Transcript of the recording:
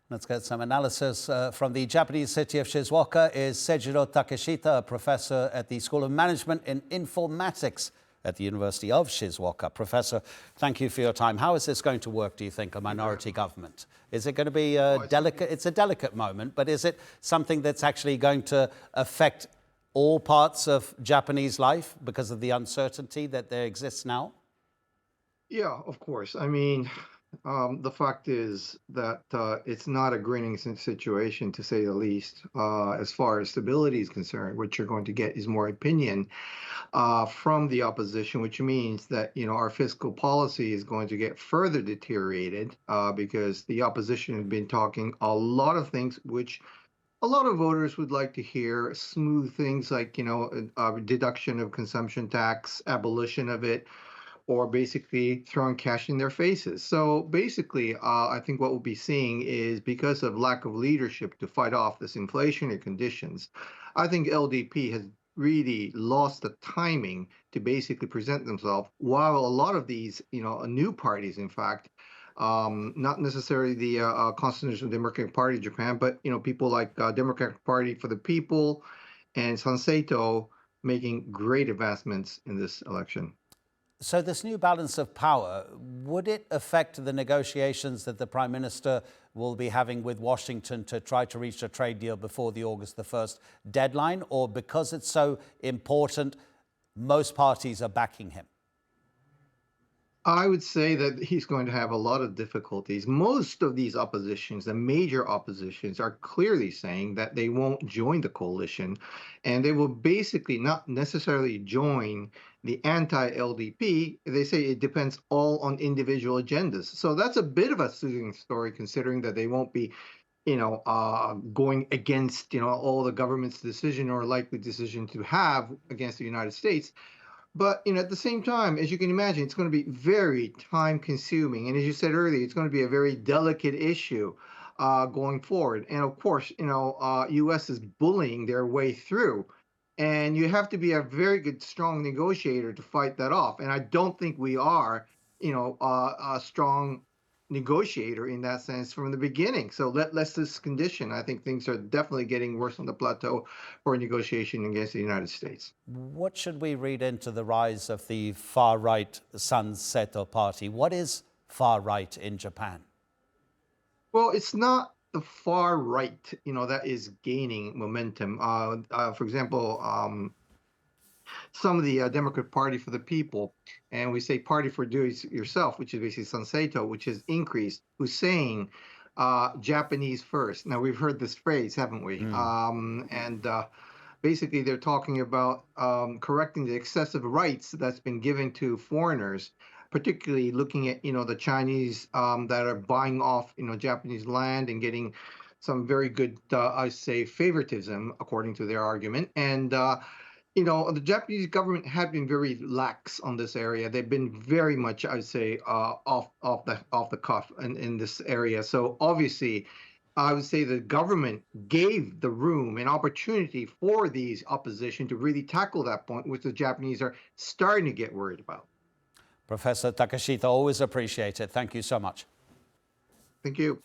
Let's get some analysis from the Japanese city of Shizuoka. Is Seijiro Takeshita, a professor at the School of Management in Informatics at the University of Shizuoka. Professor, thank you for your time. How is this going to work, do you think, a minority government? Is it going to be delicate? It's a delicate moment, but is it something that's actually going to affect all parts of Japanese life because of the uncertainty that there exists now? Yeah, of course. I mean, the fact is that it's not a grinning situation, to say the least. As far as stability is concerned, what you're going to get is more opinion from the opposition, which means that our fiscal policy is going to get further deteriorated because the opposition has been talking a lot of things which a lot of voters would like to hear. Smooth things like deduction of consumption tax, abolition of it, or basically throwing cash in their faces. So basically, I think what we'll be seeing is, because of lack of leadership to fight off this inflationary conditions, I think LDP has really lost the timing to basically present themselves, while a lot of these, new parties, in fact, not necessarily the Constitutional Democratic Party of Japan, but people like Democratic Party for the People and Sanseito making great advancements in this election. So this new balance of power, would it affect the negotiations that the Prime Minister will be having with Washington to try to reach a trade deal before the August the 1st deadline? Or because it's so important, most parties are backing him? I would say that he's going to have a lot of difficulties. Most of these oppositions, the major oppositions, are clearly saying that they won't join the coalition, and they will basically not necessarily join the anti-LDP. They say it depends all on individual agendas. So that's a bit of a soothing story, considering that they won't be going against, all the government's decision or likely decision to have against the United States. But at the same time, as you can imagine, it's going to be very time consuming. And as you said earlier, it's going to be a very delicate issue going forward. And of course, US is bullying their way through. And you have to be a very good, strong negotiator to fight that off. And I don't think we are, a strong negotiator in that sense from the beginning. So let's this condition. I think things are definitely getting worse on the plateau for negotiation against the United States. What should we read into the rise of the far-right Sanseito party? What is far-right in Japan? Well, it's not the far right, that is gaining momentum. For example, some of the Democrat Party for the People, and we say Party for Do It Yourself, which is basically Sanseito, which has increased, who's saying Japanese first. Now, we've heard this phrase, haven't we? And basically, they're talking about correcting the excessive rights that's been given to foreigners, particularly looking at the Chinese that are buying off Japanese land and getting some very good, I say, favoritism, according to their argument. And the Japanese government have been very lax on this area. They've been very much, I would say, off the cuff in this area. So obviously, I would say the government gave the room and opportunity for these opposition to really tackle that point, which the Japanese are starting to get worried about. Professor Takeshita, always appreciate it. Thank you so much. Thank you.